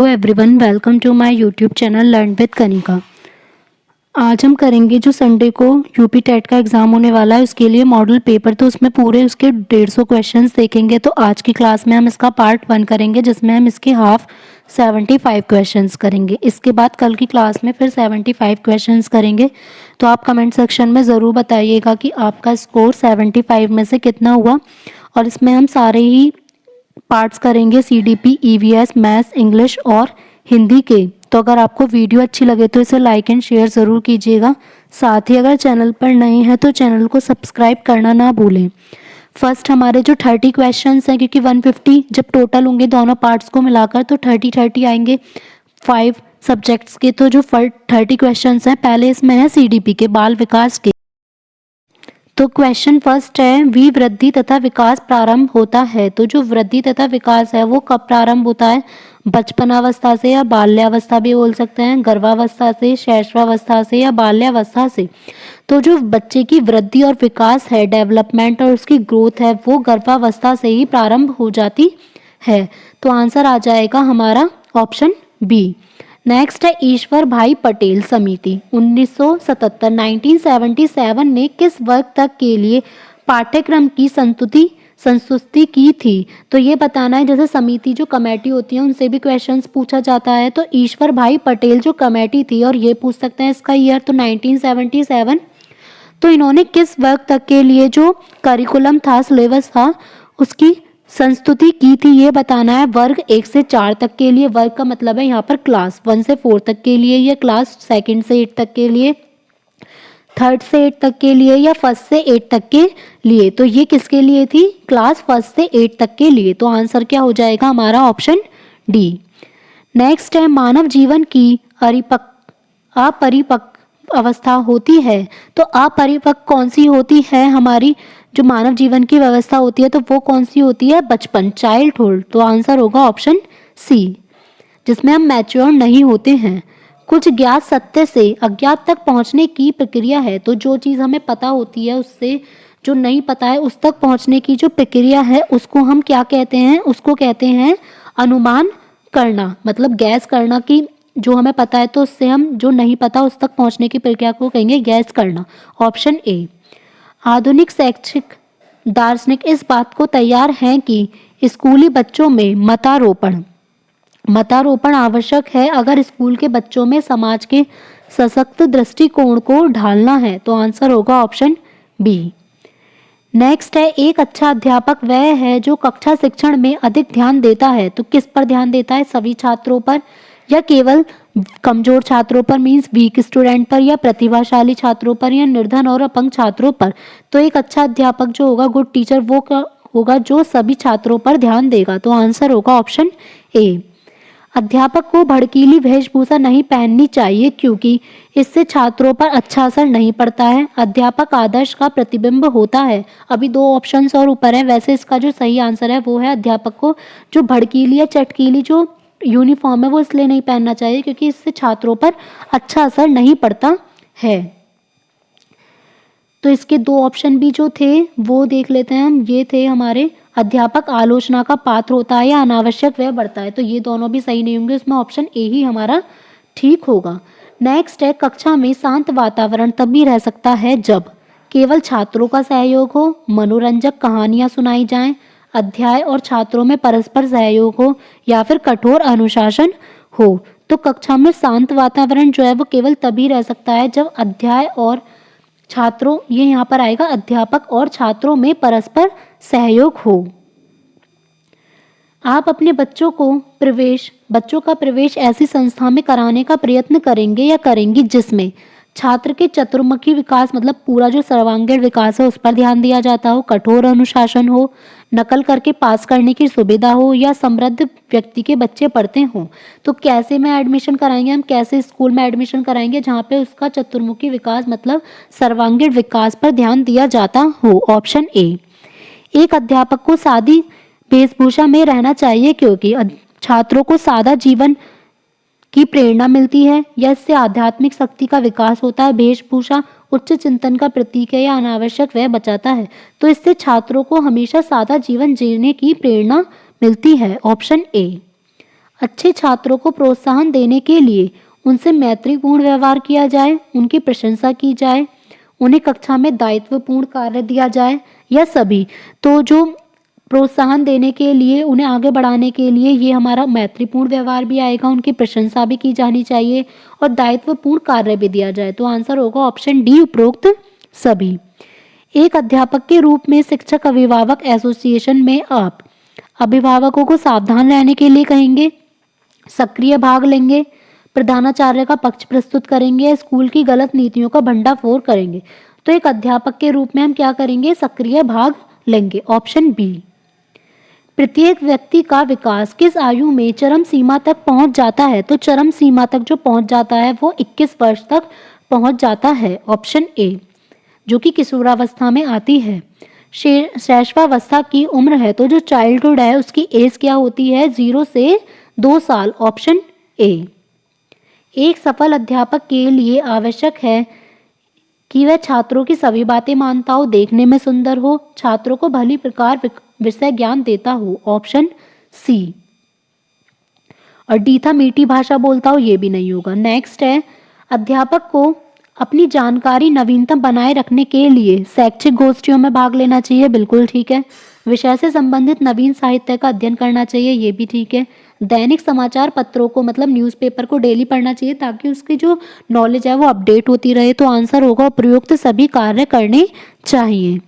Hello everyone, welcome to my YouTube channel learn with Kanika. आज हम करेंगे जो संडे को यूपी टेट का एग्ज़ाम होने वाला है उसके लिए मॉडल पेपर। तो उसमें पूरे उसके 150 क्वेश्चंस देखेंगे। तो आज की क्लास में हम इसका पार्ट 1 करेंगे जिसमें हम इसके हाफ 75 क्वेश्चंस करेंगे। इसके बाद कल की क्लास में फिर 75 क्वेश्चंस करेंगे। तो आप कमेंट सेक्शन में ज़रूर बताइएगा कि आपका स्कोर 75 में से कितना हुआ। और इसमें हम सारे ही पार्ट्स करेंगे सीडीपी, ईवीएस, मैथ्स, इंग्लिश और हिंदी के। तो अगर आपको वीडियो अच्छी लगे तो इसे लाइक एंड शेयर ज़रूर कीजिएगा। साथ ही अगर चैनल पर नए हैं तो चैनल को सब्सक्राइब करना ना भूलें। फर्स्ट हमारे जो 30 क्वेश्चंस हैं, क्योंकि 150 जब टोटल होंगे दोनों पार्ट्स को मिलाकर तो 30 आएंगे 5 सब्जेक्ट्स के। तो जो 30 क्वेश्चंस हैं पहले इसमें है सीडीपी के, बाल विकास के। तो क्वेश्चन फर्स्ट है, वृद्धि तथा विकास प्रारंभ होता है। तो जो वृद्धि तथा विकास है वो कब प्रारंभ होता है? बचपनावस्था से या बाल्यावस्था भी बोल सकते हैं, गर्भावस्था से, शैशवावस्था से या बाल्यावस्था से। तो जो बच्चे की वृद्धि और विकास है, डेवलपमेंट और उसकी ग्रोथ है, वो गर्भावस्था से ही प्रारंभ हो जाती है। तो आंसर आ जाएगा हमारा ऑप्शन बी। नेक्स्ट है ईश्वर भाई पटेल समिति 1977 1977 ने किस वर्ग तक के लिए पाठ्यक्रम की संस्तुति की थी? तो ये बताना है। जैसे समिति जो कमेटी होती है उनसे भी क्वेश्चंस पूछा जाता है। तो ईश्वर भाई पटेल जो कमेटी थी, और ये पूछ सकते हैं इसका ईयर, तो 1977। तो इन्होंने किस वर्ग तक के लिए जो करिकुलम था, सिलेबस था, उसकी संस्तुति की थी, ये बताना है। वर्ग 1 से 4 तक के लिए, वर्ग का मतलब है यहाँ पर क्लास 1 से 4 तक के लिए, या क्लास 2 से 8 तक के लिए, 3 से 8 तक के लिए, या 1 से 8 तक के लिए। तो ये किसके लिए थी? क्लास 1 से 8 तक के लिए। तो आंसर क्या हो जाएगा हमारा? Option D. नेक्स्ट है मानव जीवन की अपरिपक्व अवस्था होती है। तो अपरिपक्व कौन सी होती है? हमारी जो मानव जीवन की व्यवस्था होती है तो वो कौन सी होती है? बचपन, चाइल्डहुड। तो आंसर होगा ऑप्शन सी, जिसमें हम मैच्योर नहीं होते हैं। कुछ ज्ञात सत्य से अज्ञात तक पहुंचने की प्रक्रिया है। तो जो चीज़ हमें पता होती है उससे जो नहीं पता है उस तक पहुंचने की जो प्रक्रिया है उसको हम क्या कहते हैं? उसको कहते हैं अनुमान करना, मतलब गैस करना कि जो हमें पता है तो उससे हम जो नहीं पता उस तक पहुंचने की प्रक्रिया को कहेंगे गैस करना। Option A. आधुनिक शैक्षिक दार्शनिक इस बात को तैयार हैं कि स्कूली बच्चों में मतारोपण आवश्यक है अगर स्कूल के बच्चों में समाज के सशक्त दृष्टिकोण को ढालना है। तो आंसर होगा ऑप्शन बी। नेक्स्ट है एक अच्छा अध्यापक वह है जो कक्षा शिक्षण में अधिक ध्यान देता है। तो किस पर ध्यान देता है? सभी छात्रों पर या केवल कमजोर छात्रों पर, मीन्स वीक स्टूडेंट पर, या प्रतिभाशाली छात्रों पर, या निर्धन और अपंग छात्रों पर? तो एक अच्छा अध्यापक जो होगा, गुड टीचर, वो होगा जो सभी छात्रों पर ध्यान देगा। तो आंसर होगा ऑप्शन ए। अध्यापक को भड़कीली वेशभूषा नहीं पहननी चाहिए क्योंकि इससे छात्रों पर अच्छा असर नहीं पड़ता है। अध्यापक आदर्श का प्रतिबिंब होता है। अभी 2 ऑप्शंस और ऊपर है, वैसे इसका जो सही आंसर है वो है अध्यापक को जो भड़कीली या चटकीली जो यूनिफॉर्म है वो इसलिए नहीं पहनना चाहिए क्योंकि इससे छात्रों पर अच्छा असर नहीं पड़ता है। तो इसके 2 ऑप्शन भी जो थे वो देख लेते हैं हम। ये थे हमारे, अध्यापक आलोचना का पात्र होता है या अनावश्यक व्यय बढ़ता है। तो ये दोनों भी सही नहीं होंगे, इसमें ऑप्शन ए ही हमारा ठीक होगा। नेक्स्ट है कक्षा में शांत वातावरण तभी रह सकता है जब केवल छात्रों का सहयोग हो, मनोरंजक कहानियां सुनाई जाएं, अध्याय और छात्रों में परस्पर सहयोग हो, या फिर कठोर अनुशासन हो। तो कक्षा में शांत वातावरण जो है वो केवल तभी रह सकता है जब अध्याय और छात्रों, ये यहाँ पर आएगा अध्यापक और छात्रों में परस्पर सहयोग हो। आप अपने बच्चों का प्रवेश ऐसी संस्था में कराने का प्रयत्न करेंगे या करेंगी जिसमें छात्र के चतुर्मुखी विकास, मतलब पूरा जो सर्वांगीण विकास है उस पर ध्यान दिया जाता हो, कठोर अनुशासन हो, नकल करके पास करने की सुविधा हो, या समृद्ध व्यक्ति के बच्चे पढ़ते हों। तो कैसे में एडमिशन कराएंगे हम, कैसे स्कूल में एडमिशन कराएंगे जहाँ पे उसका चतुर्मुखी विकास मतलब सर्वांगीण विकास पर ध्यान दिया जाता हो। Option A. एक अध्यापक को सादी वेशभूषा में रहना चाहिए क्योंकि छात्रों को सादा जीवन की प्रेरणा मिलती है या इससे आध्यात्मिक शक्ति का विकास होता है। वेशभूषा उच्च चिंतन का प्रतीक है या अनावश्यक व्यय बचाता है। तो इससे छात्रों को हमेशा सादा जीवन जीने की प्रेरणा मिलती है। Option A. अच्छे छात्रों को प्रोत्साहन देने के लिए उनसे मैत्रीपूर्ण व्यवहार किया जाए, उनकी प्रशंसा की जाए, उन्हें कक्षा में दायित्वपूर्ण कार्य दिया जाए, या सभी। तो जो प्रोत्साहन देने के लिए, उन्हें आगे बढ़ाने के लिए, ये हमारा मैत्रीपूर्ण व्यवहार भी आएगा, उनकी प्रशंसा भी की जानी चाहिए और दायित्वपूर्ण कार्य भी दिया जाए। तो आंसर होगा ऑप्शन डी, उपरोक्त सभी। एक अध्यापक के रूप में शिक्षक अभिभावक एसोसिएशन में आप अभिभावकों को सावधान रहने के लिए कहेंगे, सक्रिय भाग लेंगे, प्रधानाचार्य का पक्ष प्रस्तुत करेंगे या स्कूल की गलत नीतियों का भंडाफोड़ करेंगे। तो एक अध्यापक के रूप में हम क्या करेंगे, सक्रिय भाग लेंगे, ऑप्शन बी। प्रत्येक व्यक्ति का विकास किस आयु में चरम सीमा तक पहुंच जाता है? तो चरम सीमा तक जो पहुंच जाता है वो 21 वर्ष तक पहुंच जाता है, ऑप्शन ए, जो कि किशोरावस्था में आती है। शैशवावस्था की उम्र है, तो जो चाइल्डहुड है उसकी एज क्या होती है, 0 से 2 साल, ऑप्शन ए। एक सफल अध्यापक के लिए आवश्यक है कि वह छात्रों की सभी बातें मानता हो, देखने में सुंदर हो, छात्रों को भली प्रकार विषय ज्ञान देता हो, ऑप्शन सी। और डी था मीठी भाषा बोलता हो, ये भी नहीं होगा। नेक्स्ट है, अध्यापक को अपनी जानकारी नवीनतम बनाए रखने के लिए शैक्षिक गोष्ठियों में भाग लेना चाहिए, बिल्कुल ठीक है। विषय से संबंधित नवीन साहित्य का अध्ययन करना चाहिए, ये भी ठीक है। दैनिक समाचार पत्रों को मतलब न्यूज़पेपर को डेली पढ़ना चाहिए ताकि उसकी जो नॉलेज है वो अपडेट होती रहे। तो आंसर होगा उपयुक्त सभी कार्य करने चाहिए।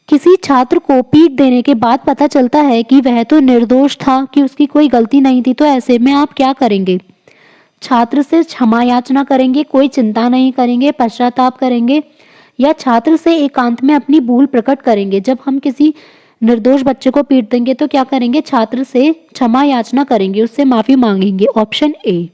किसी छात्र को पीट देने के बाद पता चलता है कि वह तो निर्दोष था, कि उसकी कोई गलती नहीं थी, तो ऐसे में आप क्या करेंगे? छात्र से क्षमा याचना करेंगे, कोई चिंता नहीं करेंगे, पश्चाताप करेंगे, या छात्र से एकांत में अपनी भूल प्रकट करेंगे? जब हम किसी निर्दोष बच्चे को पीट देंगे तो क्या करेंगे? छात्र से क्षमा याचना करेंगे, उससे माफी मांगेंगे, ऑप्शन ए।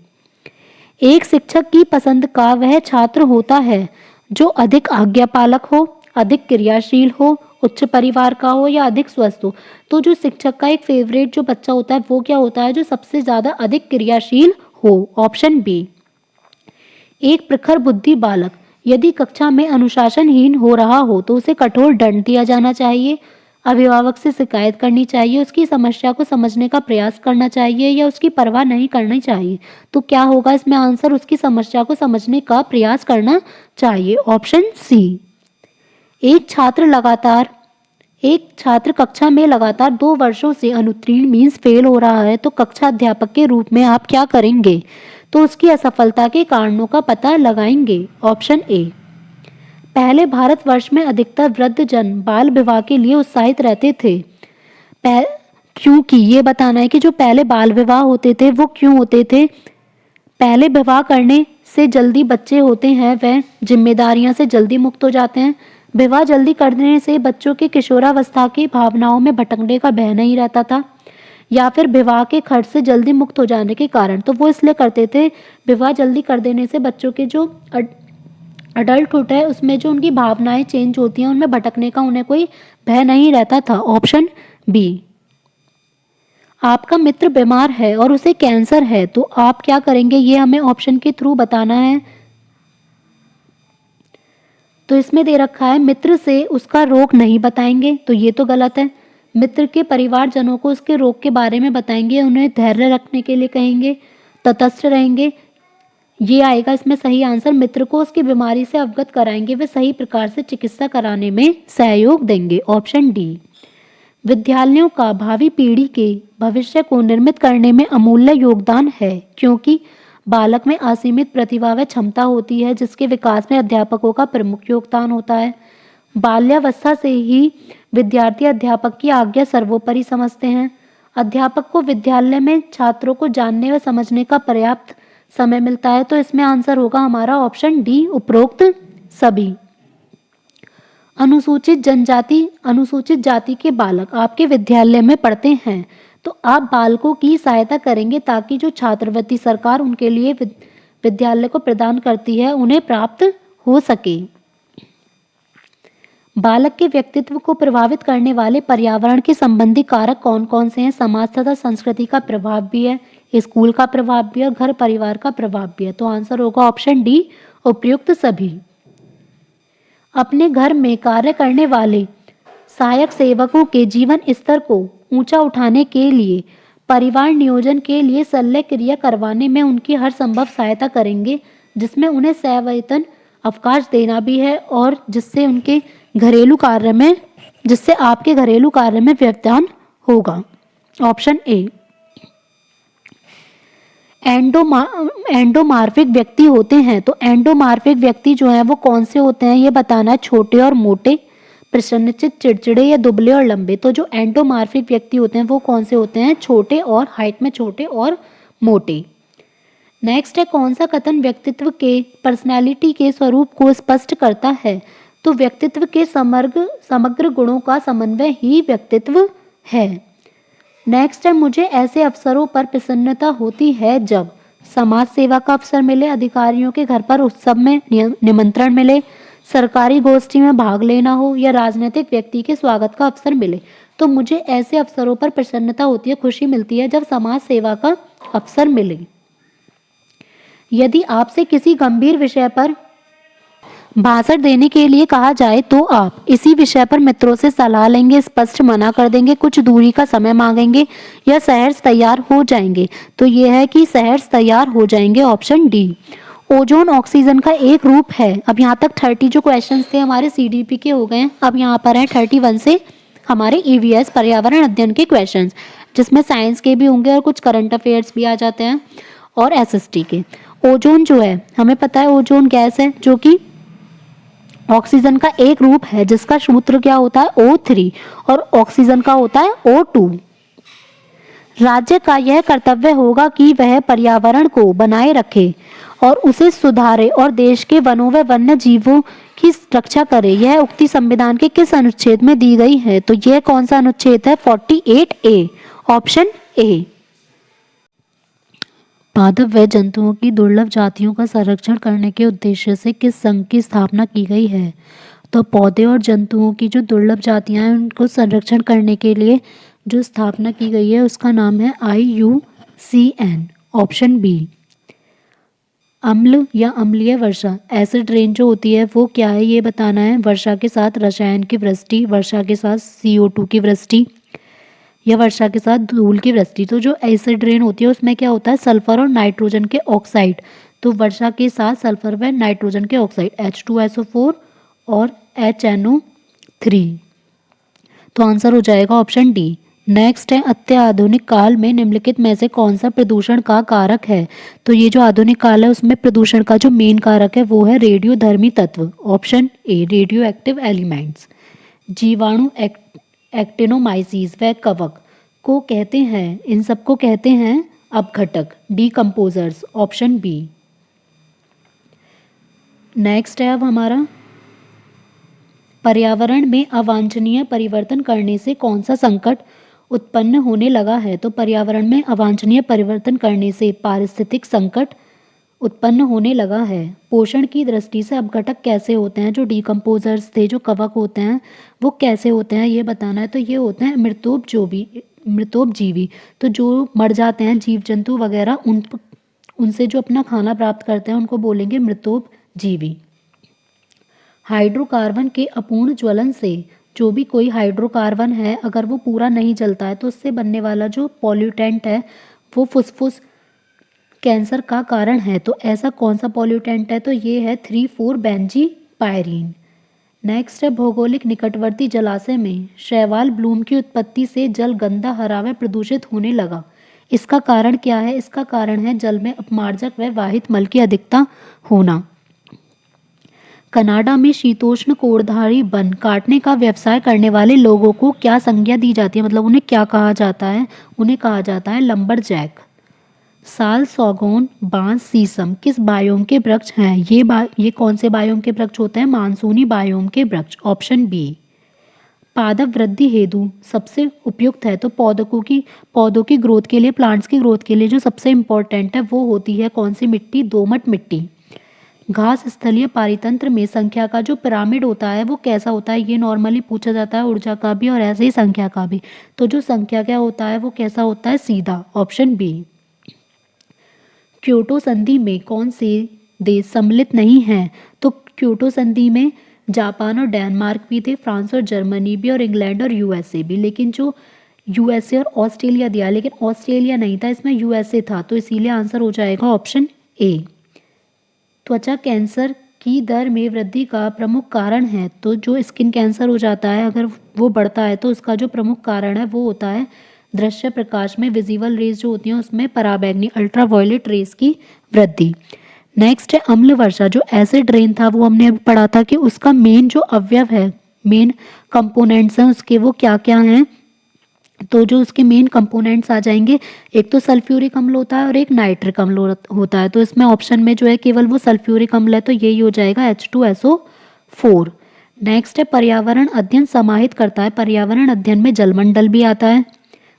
एक शिक्षक की पसंद का वह छात्र होता है जो अधिक आज्ञापालक हो, अधिक क्रियाशील हो, उच्च परिवार का हो या अधिक स्वस्थ हो। तो जो शिक्षक का एक फेवरेट जो बच्चा होता है वो क्या होता है? जो सबसे ज्यादा अधिक क्रियाशील हो, ऑप्शन बी। एक प्रखर बुद्धि बालक यदि कक्षा में अनुशासनहीन हो रहा हो तो उसे कठोर दंड दिया जाना चाहिए, अभिभावक से शिकायत करनी चाहिए, उसकी समस्या को समझने का प्रयास करना चाहिए या उसकी परवाह नहीं करनी चाहिए? तो क्या होगा इसमें आंसर? उसकी समस्या को समझने का प्रयास करना चाहिए, ऑप्शन सी। एक छात्र कक्षा में लगातार 2 वर्षों से अनुत्तीर्ण मीन्स फेल हो रहा है, तो कक्षा अध्यापक के रूप में आप क्या करेंगे? तो उसकी असफलता के कारणों का पता लगाएंगे, ऑप्शन ए। पहले भारतवर्ष में अधिकतर वृद्धजन बाल विवाह के लिए उत्साहित रहते थे। क्योंकि ये बताना है कि जो पहले बाल विवाह होते थे वो क्यों होते थे? पहले विवाह करने से जल्दी बच्चे होते हैं, वह जिम्मेदारियां से जल्दी मुक्त हो जाते हैं। विवाह जल्दी करने से बच्चों के किशोरावस्था की भावनाओं में भटकने का भय नहीं रहता था, या फिर विवाह के खर्च से जल्दी मुक्त हो जाने के कारण। तो वो इसलिए करते थे, विवाह जल्दी कर देने से बच्चों के जो अडल्टहुड है उसमें जो उनकी भावनाएं चेंज होती हैं, उनमें भटकने का उन्हें कोई भय नहीं रहता था, ऑप्शन बी। आपका मित्र बीमार है और उसे कैंसर है, तो आप क्या करेंगे? ये हमें ऑप्शन के थ्रू बताना है। तो इसमें दे रखा है मित्र से उसका रोग नहीं बताएंगे, तो ये तो गलत है। मित्र के परिवारजनों को उसके रोग के बारे में बताएंगे, उन्हें धैर्य रखने के लिए कहेंगे, तटस्थ रहेंगे, ये आएगा इसमें सही आंसर। मित्र को उसकी बीमारी से अवगत कराएंगे, वे सही प्रकार से चिकित्सा कराने में सहयोग देंगे, ऑप्शन डी। विद्यालयों का भावी पीढ़ी के भविष्य को निर्मित करने में अमूल्य योगदान है, क्योंकि बालक में असीमित प्रतिभा व क्षमता होती है जिसके विकास में अध्यापकों का प्रमुख योगदान होता है। बाल्यावस्था से ही विद्यार्थी अध्यापक की आज्ञा सर्वोपरि समझते हैं। अध्यापक को विद्यालय में छात्रों को जानने व समझने का पर्याप्त समय मिलता है, तो इसमें आंसर होगा हमारा ऑप्शन डी, उपरोक्त सभी। अनुसूचित जाति के बालक आपके विद्यालय में पढ़ते हैं, तो आप बालकों की सहायता करेंगे ताकि जो छात्रवृत्ति सरकार उनके लिए विद्यालय को प्रदान करती है उन्हें प्राप्त हो सके। बालक के व्यक्तित्व को प्रभावित करने वाले पर्यावरण के संबंधी कारक कौन कौन से हैं? समाज तथा संस्कृति का प्रभाव भी है, स्कूल का प्रभाव भी है, घर परिवार का प्रभाव भी है। तो आंसर होगा ऑप्शन डी, उपयुक्त सभी। अपने घर में कार्य करने वाले सहायक सेवकों के जीवन स्तर को ऊंचा उठाने के लिए परिवार नियोजन के लिए शल्य क्रिया करवाने में उनकी हर संभव सहायता करेंगे, जिसमें उन्हें सवेतन अवकाश देना भी है और जिससे आपके घरेलू कार्य में व्यवधान होगा। Option A. एंडोमार्फिक व्यक्ति होते हैं, तो एंडोमार्फिक व्यक्ति जो है वो कौन से होते हैं ये बताना है। छोटे और मोटे, प्रसन्नचित, चिड़चिड़े या दुबले और लंबे। तो जो एंडोमार्फिक व्यक्ति होते हैं वो कौन से होते हैं, छोटे और हाइट में छोटे और मोटे। नेक्स्ट है, कौन सा कथन व्यक्तित्व के पर्सनैलिटी के स्वरूप को स्पष्ट करता है। तो व्यक्तित्व के समग्र गुणों का समन्वय ही व्यक्तित्व है। नेक्स्ट है, मुझे ऐसे अवसरों पर प्रसन्नता होती है जब समाज सेवा का अवसर मिले, अधिकारियों के घर पर उत्सव में निमंत्रण मिले, सरकारी गोष्ठी में भाग लेना हो या राजनीतिक व्यक्ति के स्वागत का अवसर मिले। तो मुझे ऐसे अवसरों पर प्रसन्नता होती है, खुशी मिलती है जब समाज सेवा का अवसर मिले। यदि आपसे किसी गंभीर विषय पर भाषण देने के लिए कहा जाए तो आप इसी विषय पर मित्रों से सलाह लेंगे, स्पष्ट मना कर देंगे, कुछ दूरी का समय मांगेंगे या सहर्ष तैयार हो जाएंगे। तो यह है कि सहर्ष तैयार हो जाएंगे। Option D. ओजोन ऑक्सीजन का एक रूप है। अब यहाँ तक 30 जो क्वेश्चंस थे हमारे CDP के हो गए हैं। अब यहाँ पर है 31 से हमारे EVS पर्यावरण अध्ययन के क्वेश्चंस, जिसमें साइंस के भी होंगे और कुछ करंट अफेयर्स भी आ जाते हैं और SST के। ओजोन जो है हमें पता है ओजोन गैस है जो कि ऑक्सीजन का एक रूप है, जिसका सूत्र क्या होता है O3 और ऑक्सीजन का होता है O2। राज्य का यह कर्तव्य होगा कि वह पर्यावरण को बनाए रखे और उसे सुधारे और देश के वनों व वन्य जीवों की रक्षा करे। यह उक्ति संविधान के किस अनुच्छेद में दी गई है। तो यह कौन सा अनुच्छेद है, 48A। Option A. पादप व जंतुओं की दुर्लभ जातियों का संरक्षण करने के उद्देश्य से किस संघ की स्थापना की गई है। तो पौधे और जंतुओं की जो दुर्लभ जातियां हैं उनको संरक्षण करने के लिए जो स्थापना की गई है उसका नाम है IUCN। Option B. अम्ल या अम्लीय वर्षा, एसिड रेन जो होती है वो क्या है ये बताना है। वर्षा के साथ रसायन की वृष्टि, वर्षा के साथ CO2 की वृष्टि या वर्षा के साथ धूल की वृष्टि। तो जो एसिड रेन होती है उसमें क्या होता है, सल्फर और नाइट्रोजन के ऑक्साइड। तो वर्षा के साथ सल्फर व नाइट्रोजन के ऑक्साइड H2SO4 और HNO3। तो आंसर हो जाएगा ऑप्शन डी। नेक्स्ट है, अत्याधुनिक काल में निम्नलिखित में से कौन सा प्रदूषण का कारक है। तो ये जो आधुनिक काल है उसमें प्रदूषण का जो मेन कारक है वो है रेडियोधर्मी तत्व। Option A, radio active elements. जीवाणु, एक्टिनोमाइसीस व कवक को कहते हैं, इन सबको कहते हैं अपघटक, डीकम्पोजर्स। Option B. नेक्स्ट है अब हमारा, पर्यावरण में अवांछनीय परिवर्तन करने से कौन सा संकट उत्पन्न होने लगा है। तो पर्यावरण में अवांछनीय परिवर्तन करने से पारिस्थितिक संकट उत्पन्न होने लगा है। पोषण की दृष्टि से अपघटक कैसे होते हैं, जो डीकम्पोजर्स थे, जो कवक होते हैं वो कैसे होते हैं ये बताना है। तो ये होते हैं मृतोपजीवी। तो जो मर जाते हैं जीव जंतु वगैरह उनसे जो अपना खाना प्राप्त करते हैं उनको बोलेंगे मृतोपजीवी। हाइड्रोकार्बन के अपूर्ण ज्वलन से, जो भी कोई हाइड्रोकार्बन है अगर वो पूरा नहीं जलता है तो उससे बनने वाला जो पॉल्यूटेंट है वो फुसफुस कैंसर का कारण है। तो ऐसा कौन सा पॉल्यूटेंट है, तो ये है 3,4-बेंजीपायरीन। नेक्स्ट है, भौगोलिक निकटवर्ती जलाशय में शैवाल ब्लूम की उत्पत्ति से जल गंदा, हरा व प्रदूषित होने लगा। इसका कारण क्या है, इसका कारण है जल में अपमार्जक व वाहित मल की अधिकता होना। कनाडा में शीतोष्ण कोड़धारी वन काटने का व्यवसाय करने वाले लोगों को क्या संज्ञा दी जाती है, मतलब उन्हें क्या कहा जाता है, उन्हें कहा जाता है लंबरजैक। साल, सौगौन, बांस, सीसम किस बायोम के वृक्ष हैं। ये कौन से बायोम के वृक्ष होते हैं, मानसूनी बायोम के वृक्ष। Option B. पादप वृद्धि हेतु सबसे उपयुक्त है, तो पौधों की ग्रोथ के लिए, प्लांट्स की ग्रोथ के लिए जो सबसे इम्पोर्टेंट है वो होती है कौन सी मिट्टी, दोमट मिट्टी। घास स्थलीय पारितंत्र में संख्या का जो पिरामिड होता है वो कैसा होता है, ये नॉर्मली पूछा जाता है ऊर्जा का भी और ऐसे ही संख्या का भी। तो जो संख्या क्या होता है वो कैसा होता है, सीधा। Option B. क्योटो संधि में कौन से देश सम्मिलित नहीं हैं। तो क्योटो संधि में जापान और डेनमार्क भी थे, फ्रांस और जर्मनी भी, और इंग्लैंड और USA भी। लेकिन जो यूएसए और ऑस्ट्रेलिया दिया, लेकिन ऑस्ट्रेलिया नहीं था, इसमें यूएसए था, तो इसीलिए आंसर हो जाएगा ऑप्शन ए। त्वचा कैंसर की दर में वृद्धि का प्रमुख कारण है, तो जो स्किन कैंसर हो जाता है अगर वो बढ़ता है तो उसका जो प्रमुख कारण है वो होता है दृश्य प्रकाश में विजिबल रेज जो होती हैं उसमें पराबैंगनी अल्ट्रावायलेट रेज की वृद्धि। नेक्स्ट है अम्ल वर्षा। जो एसिड रेन था वो हमने अभी पढ़ा था कि उसका मेन जो अवयव है, मेन कंपोनेंट्स हैं उसके, वो क्या क्या हैं। तो जो उसके मेन कंपोनेंट्स आ जाएंगे, एक तो सल्फ्यूरिक अम्ल होता है और एक नाइट्रिक अम्ल होता है। तो इसमें ऑप्शन में जो है केवल वो सल्फ्यूरिक अम्ल है, तो यही हो जाएगा H2SO4। नेक्स्ट है पर्यावरण अध्ययन समाहित करता है। पर्यावरण अध्ययन में जलमंडल भी आता है,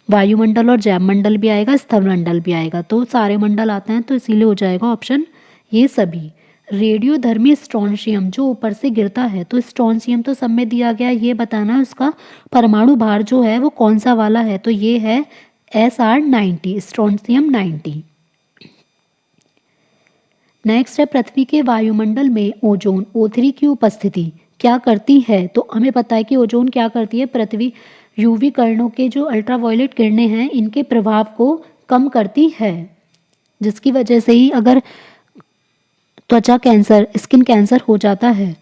वायुमंडल और जैवमंडल भी आएगा, स्थलमंडल भी आएगा, तो सारे मंडल आते हैं, तो इसीलिए हो जाएगा ऑप्शन ये सभी। रेडियोधर्मी स्ट्रोंशियम जो ऊपर से गिरता है, तो स्ट्रोंशियम तो सब में दिया गया, ये बताना है उसका परमाणु भार जो है वो कौन सा वाला है, तो ये है SR90, स्ट्रोंशियम 90। नेक्स्ट है पृथ्वी के वायुमंडल में ओजोन O3 की उपस्थिति क्या करती है। तो हमें पता है कि ओजोन क्या करती है, पृथ्वी यूवी किरणों के जो अल्ट्रावायलेट किरणें हैं इनके प्रभाव को कम करती है, जिसकी वजह से ही अगर त्वचा कैंसर, स्किन कैंसर हो जाता है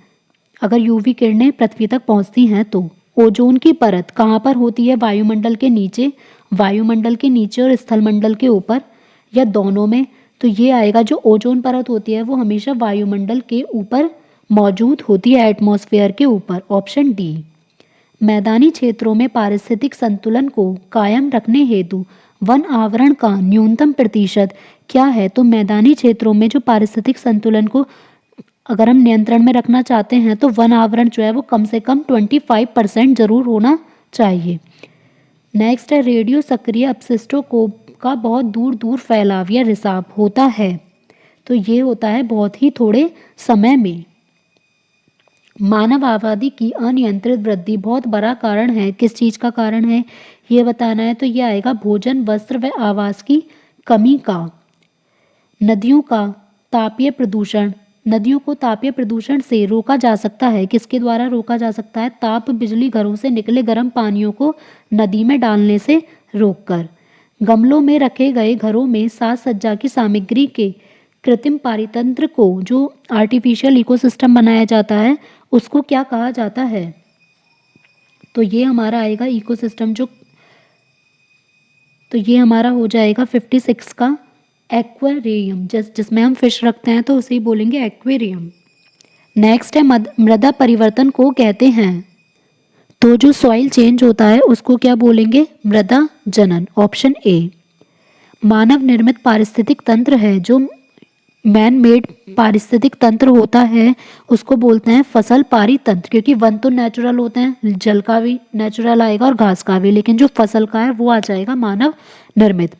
अगर यूवी किरणें पृथ्वी तक पहुंचती हैं तो। ओजोन की परत कहाँ पर होती है, वायुमंडल के नीचे, वायुमंडल के नीचे और स्थलमंडल के ऊपर, या दोनों में। तो ये आएगा, जो ओजोन परत होती है वो हमेशा वायुमंडल के ऊपर मौजूद होती है, एटमॉस्फेयर के ऊपर, ऑप्शन डी। मैदानी क्षेत्रों में पारिस्थितिक संतुलन को कायम रखने हेतु वन आवरण का न्यूनतम प्रतिशत क्या है। तो मैदानी क्षेत्रों में जो पारिस्थितिक संतुलन को अगर हम नियंत्रण में रखना चाहते हैं तो वन आवरण जो है वो कम से कम 25% जरूर होना चाहिए। नेक्स्ट है रेडियो सक्रिय अपशिष्टों को का बहुत दूर दूर फैलाव या रिसाव होता है, तो ये होता है बहुत ही थोड़े समय में। मानव आबादी की अनियंत्रित वृद्धि बहुत बड़ा कारण है, किस चीज़ का कारण है ये बताना है, तो ये आएगा भोजन, वस्त्र व आवास की कमी का। नदियों का तापीय प्रदूषण, नदियों को तापीय प्रदूषण से रोका जा सकता है, किसके द्वारा रोका जा सकता है, ताप बिजली घरों से निकले गर्म पानियों को नदी में डालने से रोककर। गमलों में रखे गए घरों में साज सज्जा की सामग्री के कृत्रिम पारितंत्र को, जो आर्टिफिशियल इकोसिस्टम बनाया जाता है, उसको क्या कहा जाता है, तो ये हमारा आएगा इकोसिस्टम जो, तो ये हमारा हो जाएगा 56 का एक्वेरियम, जिसमें हम फिश रखते हैं तो उसे ही बोलेंगे एक्वेरियम। नेक्स्ट है मृदा परिवर्तन को कहते हैं, तो जो सॉइल चेंज होता है उसको क्या बोलेंगे, मृदा जनन, ऑप्शन ए। मानव निर्मित पारिस्थितिक तंत्र है, जो मैन मेड पारिस्थितिक तंत्र होता है उसको बोलते हैं फसल पारितंत्र, क्योंकि वन तो नेचुरल होते हैं, जल का भी नेचुरल आएगा और घास का भी, लेकिन जो फसल का है वो आ जाएगा मानव निर्मित।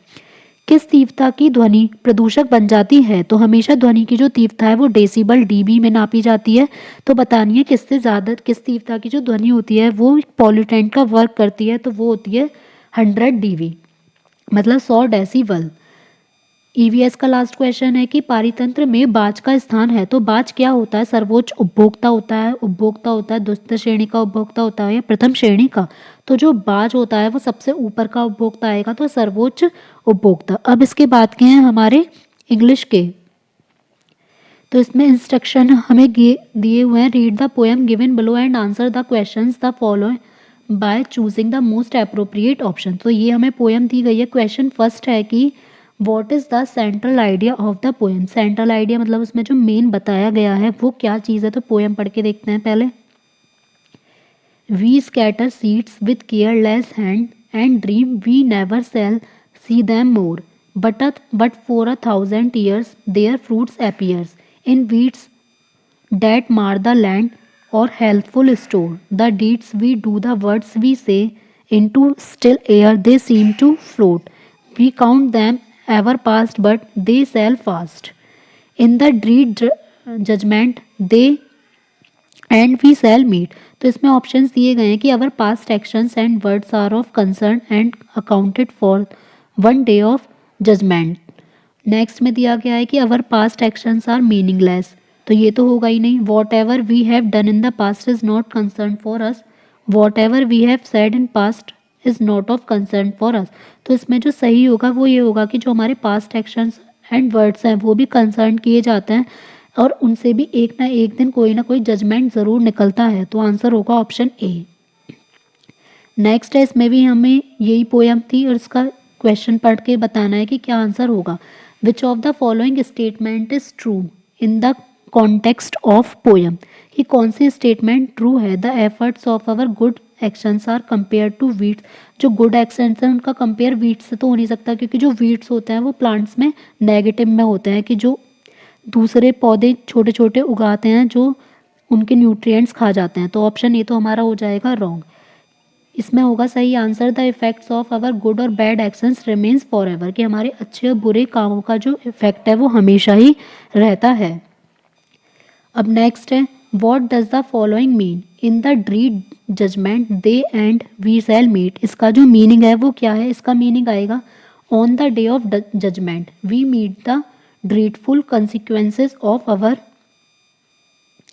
किस तीव्रता की ध्वनि प्रदूषक बन जाती है, तो हमेशा ध्वनि की जो तीव्रता है वो डेसिबल डीबी में नापी जाती है, तो बतानी है किससे ज़्यादा, किस तीव्रता की जो ध्वनि होती है वो पॉल्यूटेंट का वर्क करती है, तो वो होती है 100 डीबी, मतलब 100 डेसिबल। ईवीएस का लास्ट क्वेश्चन है कि पारितंत्र में बाज का स्थान है, तो बाज क्या होता है, सर्वोच्च उपभोक्ता होता है, उपभोक्ता होता है द्वितीय श्रेणी का उपभोक्ता होता है या प्रथम श्रेणी का, तो जो बाज होता है वो सबसे ऊपर का उपभोक्ता आएगा, तो सर्वोच्च उपभोक्ता। अब इसके बाद के हैं हमारे इंग्लिश के, तो इसमें इंस्ट्रक्शन हमें दिए हुए हैं, read the poem given below and answer the questions the following by choosing the most appropriate option. तो ये हमें पोएम दी गई है। क्वेश्चन फर्स्ट है कि what is the central idea of the poem. Central idea मतलब उसमें जो मेन बताया गया है वो क्या चीज़ है, तो पोएम पढ़ के देखते हैं पहले। We scatter seeds with careless hand and dream we never shall see them more but for 1,000 years their fruits appears in weeds that mar the land or healthful store. The deeds we do, the words we say, into still air they seem to float. We count them ever past, but they sail fast. In the dread judgment they and we shall meet. तो इसमें options दिए गए हैं कि our past actions and words are of concern and accounted for one day of judgement. Next में दिया गया है कि our past actions are meaningless, तो ये तो होगा ही नहीं। Whatever we have done in the past is not concern for us, whatever we have said in past is not of concern for us. तो इसमें जो सही होगा वो ये होगा कि जो हमारे पास्ट एक्शंस एंड वर्ड्स हैं वो भी कंसर्न किए जाते हैं और उनसे भी एक ना एक दिन कोई ना कोई जजमेंट ज़रूर निकलता है। तो आंसर होगा ऑप्शन ए। नेक्स्ट है, इसमें भी हमें यही पोयम थी और इसका क्वेश्चन पढ़ के बताना है कि क्या आंसर होगा। Which of the following statement is true in the context of poem, कि कौन सी स्टेटमेंट ट्रू है। The efforts of our good actions are compare to weeds, जो गुड एक्शंस हैं उनका कंपेयर वीड्स से तो हो नहीं सकता, क्योंकि जो वीड्स होते हैं वो प्लांट्स में नेगेटिव में होते हैं, कि जो दूसरे पौधे छोटे छोटे उगाते हैं जो उनके न्यूट्रिएंट्स खा जाते हैं। तो ऑप्शन ए तो हमारा हो जाएगा रॉन्ग। इसमें होगा सही answer the effects of our good or bad actions remains forever, कि हमारे अच्छे और बुरे कामों का जो इफेक्ट है वो हमेशा ही रहता है। अब नेक्स्ट है, what does the following mean in the dread judgment they and we shall meet. इसका जो मीनिंग है वो क्या है। इसका मीनिंग आएगा on the day of judgment we meet the dreadful consequences of our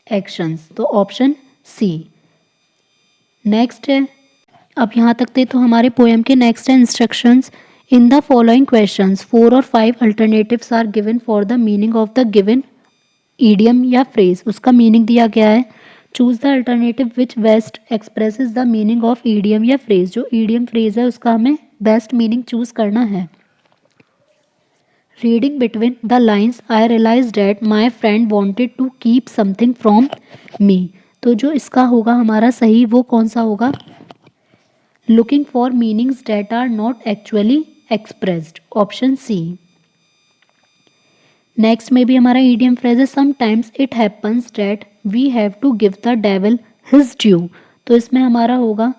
actions. तो ऑप्शन सी। नेक्स्ट है, अब यहाँ तक थे तो हमारे पोएम के नेक्स्ट है instructions. In the following questions 4 और 5 alternatives are given for the meaning of the given idiom या फ्रेज। उसका मीनिंग दिया गया है। Choose the alternative which best expresses the meaning of idiom या फ्रेज। जो ईडियम फ्रेज है उसका हमें बेस्ट मीनिंग चूज करना है। Reading between the lines I realise that my friend wanted to keep something from me. तो जो इसका होगा हमारा सही वो कौन सा होगा। Looking for meanings that are not actually expressed, option C. Next में भी हमारा ईडियम फ्रेज है sometimes it happens that we have to give the devil his due. तो इसमें हमारा होगा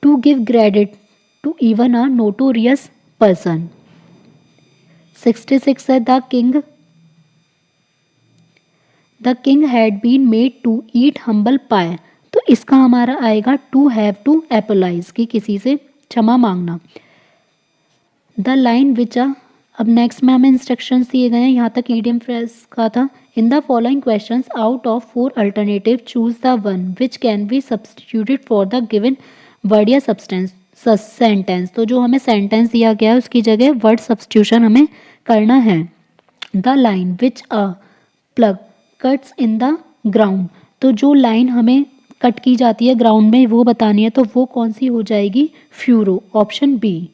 to give credit to even a notorious person. 66 है, the king had been made to eat humble pie. तो इसका हमारा आएगा टू हैव टू एपोलाइज, की किसी से क्षमा मांगना। द लाइन विच अब नेक्स्ट में हमें इंस्ट्रक्शंस दिए गए हैं, यहाँ तक ईडियम फ्रेज का था। इन the following questions out of 4 alternative choose the one which can be substituted for the given word या सब्सटेंस सेंटेंस। तो जो हमें सेंटेंस दिया गया है उसकी जगह वर्ड सब्सटीट्यूशन हमें करना है। The line which a plug cuts in the ground. तो जो लाइन हमें कट की जाती है ग्राउंड में वो बतानी है, तो वो कौन सी हो जाएगी, फ्यूरो, ऑप्शन बी।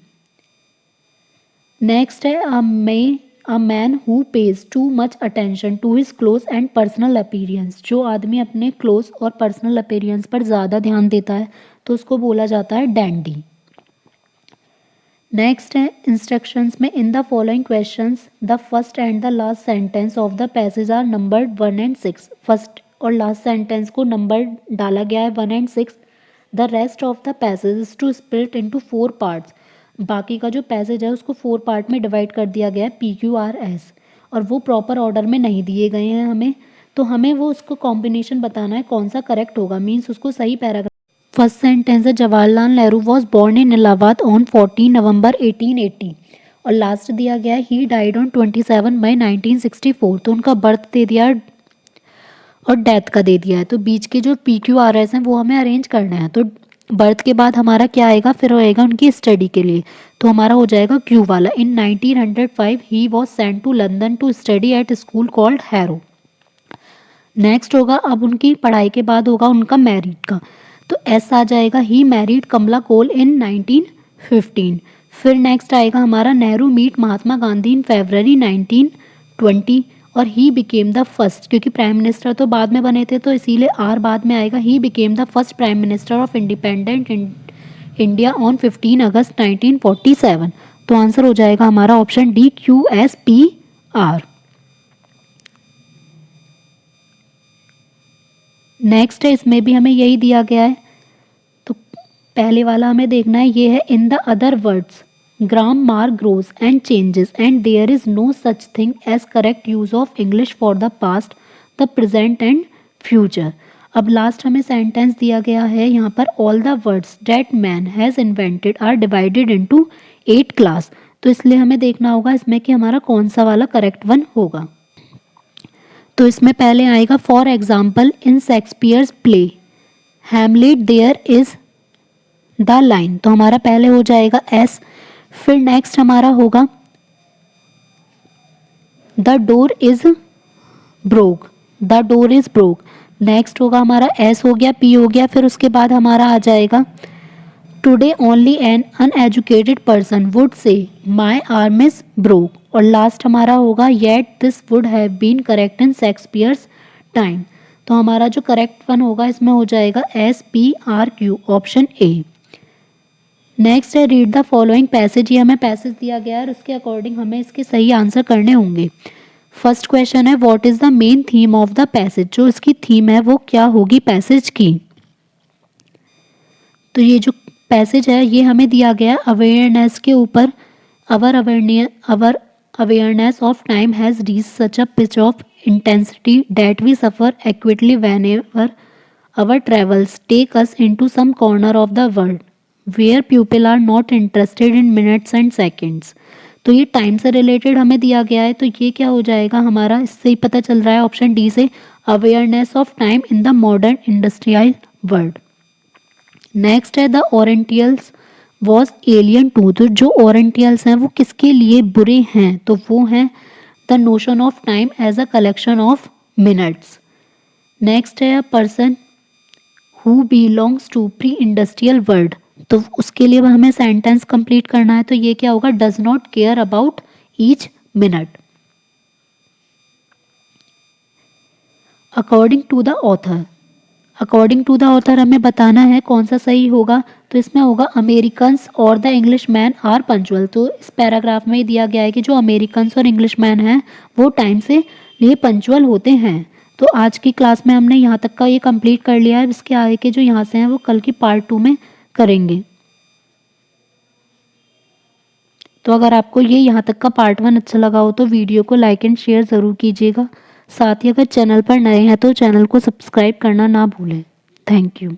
नेक्स्ट है, a man who pays too much attention to his clothes and personal appearance. जो आदमी अपने क्लोज और पर्सनल अपीयरेंस पर ज़्यादा ध्यान देता है तो उसको बोला जाता है डैंडी। नेक्स्ट है इंस्ट्रक्शंस में in the following questions the first and the last sentence of the passage are numbered 1 and 6। First और लास्ट सेंटेंस को नंबर डाला गया है 1 and 6। The rest of the passage is to split into 4 parts. बाकी का जो passage है उसको 4 पार्ट में डिवाइड कर दिया गया है PQRS, और वो प्रॉपर ऑर्डर में नहीं दिए गए हैं हमें, तो हमें वो उसको कॉम्बिनेशन बताना है कौन सा करेक्ट होगा, मीन्स उसको सही पैराग्राफ। फर्स्ट सेंटेंस है Jawaharlal Nehru was born in Allahabad on 14 नवंबर 1880, और लास्ट दिया गया है ही डाइड ऑन 27 मई 1964। तो उनका बर्थ दे दिया और डेथ का दे दिया है, तो बीच के जो PQRS हैं वो हमें अरेंज करना है। तो बर्थ के बाद हमारा क्या आएगा, फिर होएगा उनकी स्टडी के लिए, तो हमारा हो जाएगा क्यू वाला। In 1905 he was sent to London to study at school called Harrow. Next होगा, अब उनकी पढ़ाई के बाद होगा उनका मैरिड का, तो एस आ जाएगा ही मैरिड कमला कोल इन 1915। फिर नेक्स्ट आएगा हमारा नेहरू मीट महात्मा गांधी इन February 1920, और ही बिकेम द फर्स्ट, क्योंकि प्राइम मिनिस्टर तो बाद में बने थे तो इसीलिए आर बाद में आएगा। He became the first prime minister of independent India on 15 अगस्त 1947। तो आंसर हो जाएगा हमारा ऑप्शन डी QSPR। नेक्स्ट है, इसमें भी हमें यही दिया गया है, तो पहले वाला हमें देखना है, ये है in the other words grammar grows and changes and there is no such thing as correct use of English for the past, the present and future। अब लास्ट हमें सेंटेंस दिया गया है यहाँ पर all the words that man has invented are divided into 8 class। तो इसलिए हमें देखना होगा इसमें कि हमारा कौन सा वाला करेक्ट वन होगा। तो इसमें पहले आएगा for example in Shakespeare's play Hamlet there is the line, तो हमारा पहले हो जाएगा एस। फिर नेक्स्ट हमारा होगा the door is broke, the door is broke. Next होगा हमारा एस हो गया, पी हो गया, फिर उसके बाद हमारा आ जाएगा today only an uneducated person would say my arm is broke. और लास्ट हमारा होगा yet this would have been correct in Shakespeare's time. तो हमारा जो करेक्ट वन होगा इसमें हो जाएगा S P R Q, option A. Next है रीड द फॉलोइंग पैसेज, ये हमें पैसेज दिया गया है और उसके अकॉर्डिंग हमें इसके सही आंसर करने होंगे। फर्स्ट क्वेश्चन है what is the main theme of the passage, जो इसकी थीम है वो क्या होगी पैसेज की। तो ये जो पैसेज है ये हमें दिया गया अवेयरनेस के ऊपर। Our awareness of time has reach such a pitch of intensity that we suffer acutely whenever our travels take us into some corner of the world where people are not interested in minutes and seconds। तो ये time से related हमें दिया गया है, तो ये क्या हो जाएगा हमारा, इससे ही पता चल रहा है ऑप्शन डी से, awareness of time in the modern industrial world. Next है the orientals was alien to, तो जो ओरिएंटल्स हैं वो किसके लिए बुरे हैं, तो वो हैं the notion of time as a collection of minutes. Next है a person who belongs to pre industrial world, तो उसके लिए हमें सेंटेंस कंप्लीट करना है, तो ये क्या होगा, does not care about each minute. According to the author, according to the author हमें बताना है कौन सा सही होगा, तो इसमें होगा अमेरिकन्स और the English man are punctual. तो इस पैराग्राफ में दिया गया है कि जो अमेरिकन्स और इंग्लिश मैन हैं वो टाइम से लिए पंचुअल होते हैं। तो आज की क्लास में हमने यहाँ तक का ये कंप्लीट कर लिया है, इसके आगे के जो यहाँ से हैं वो कल की पार्ट 2 में करेंगे। तो अगर आपको ये यहाँ तक का पार्ट 1 अच्छा लगा हो तो वीडियो को लाइक एंड शेयर ज़रूर कीजिएगा। साथ ही अगर चैनल पर नए हैं तो चैनल को सब्सक्राइब करना ना भूलें। Thank you.